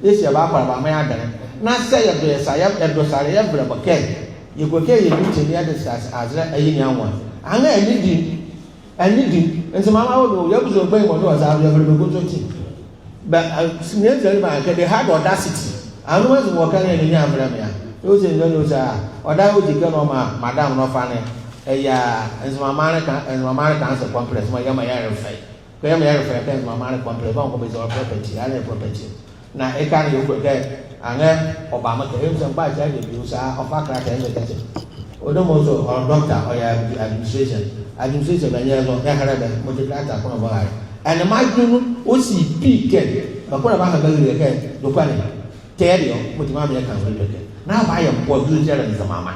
This is about my other. Not say a dress, I have a dress, I have a bouquet. You could carry your meeting the others as a young one. I need him, and some hour you have to obey what was our good team. But they had audacity. I was walking in the Yammer. Those in those or that was the girl, Madame Nofane, Nzema Maanle Council Complex, my young airfare. My Maanle Complex, one is our property, I have property. Now, I can't you get and Obama came some by the use of a crack and the Odomoso or doctor or administration. Administration, when you're on the multiplier from a wire. And the microphone was peak, but what about again? The funny. Terrio, with my can now I am what good is the mamma.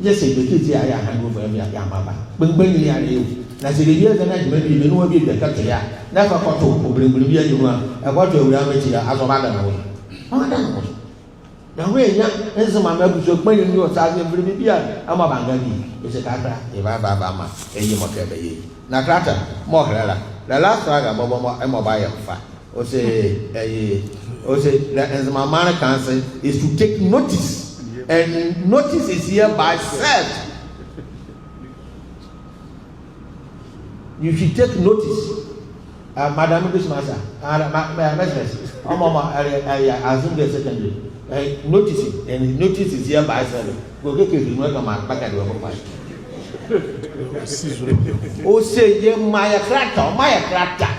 Just say the kids here, I can go for every Yamaba. Bring me a you. As it is, and I maybe you know the country. Never got to bring me a woman. I want to reality as a matter. Now, we young, and some of them should bring you a thousand Bolivia. I'm a Bangadi. It's a Tata, if I Bama, a Yamaka. Nakrata, more the last rag about a mobile fat. Or say, the Nzema Maanle Council is to take notice, and notice is hereby served. You should take notice, Madam Bismasa, I assume the secondary. Noticing, and notice is hereby served. Go get you back at the oh, say, my cracker.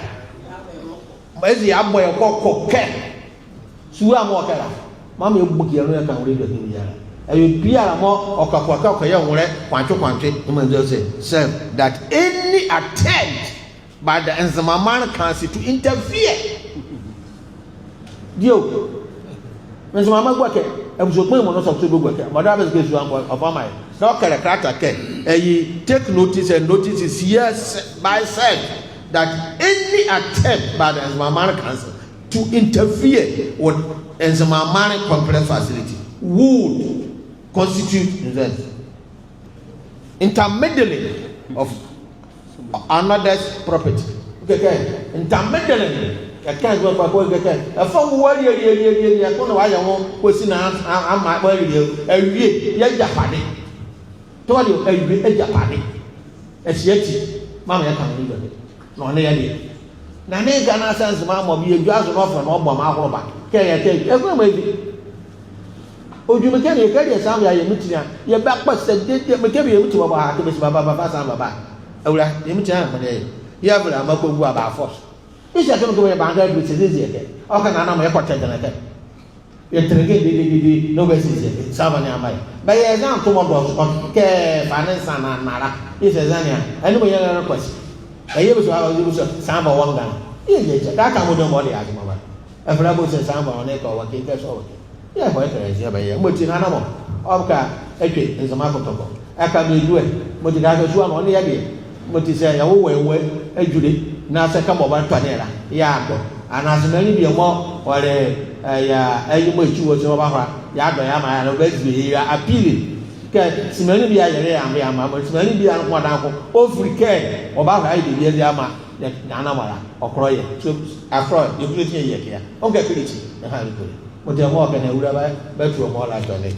Ezi abo e kokko ke suwa mo kala mama ebuki anu ya kan redo ni ya e bia mo okakwa ka ya nwore kwantwe say that any attempt by the Nzema Maanle Council to interfere dio Nzema Maanle gwa ke ebusopon mo no so to gwa ke mother best case one of my no kere krata ke take notice, and notice is here by said that any attempt by the Nzema Maanle Council to interfere with Nzema Maanle Complex Facility would constitute intermeddling of another's property. Okay, intermeddling. I can't go back. Okay, a phone warrior, I don't know why I won't question. I'm my warrior. A year, Japani. Told you, a Japani. As yet, Mamma, I can't leave it. No, nearly. Nane Ghana sense, Mamma, be a jazz of an Obama. Can I take every maybe? Oh, you can you carry a sound like a mutia. Your backwards said, McCabe to about Miss Baba Baba. Oh, you mutia, you have a Mako about force. Is that going to be a band which is easy again? How can I know my portrait than that? You're taking no basis, Savannah. By a example, Tomobos, care, finance, and Mara. It's a Zania. I know your request. I use Samba one gun. Yes, that time with nobody at the moment. A bravo says Samba on echo or Kikas over. Yeah, boy, which in animal. Oka, okay, is a market of I can do it. But it has a one only again. But it's a way, a Judy, now come over Panera, Yard, and as many be a more or a much was over Yard, I am basically appealing. Smelly be a yam, but smelly be a one uncle, free care about I did the Yama, the Nanamara, or Croy, so after you put here. Okay, pretty, but they're walking a bedroom all like on it.